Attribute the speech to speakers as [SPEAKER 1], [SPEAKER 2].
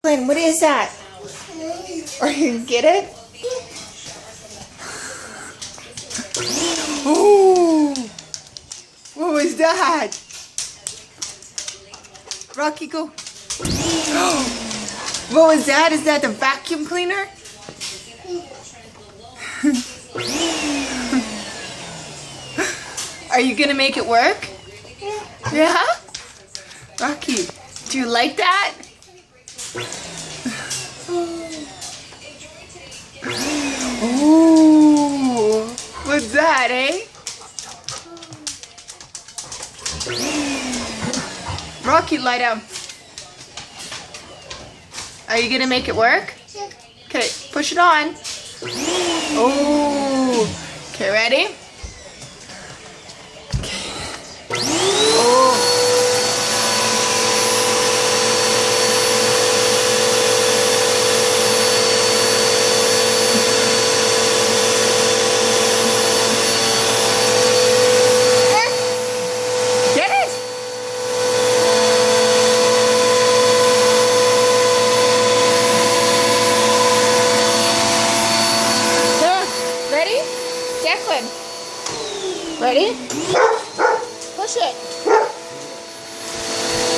[SPEAKER 1] Glenn, what is that? Are you gonna get it? Ooh! What was that? Rocky, go. What was that? Is that the vacuum cleaner? Are you gonna make it work? Yeah? Rocky, do you like that? Ooh, what's that, eh? Rocky, lie down. Are you gonna make it work? Okay, push it on. Oh, okay, ready? Oh. Get it? Ready? Declan. Ready? Push it.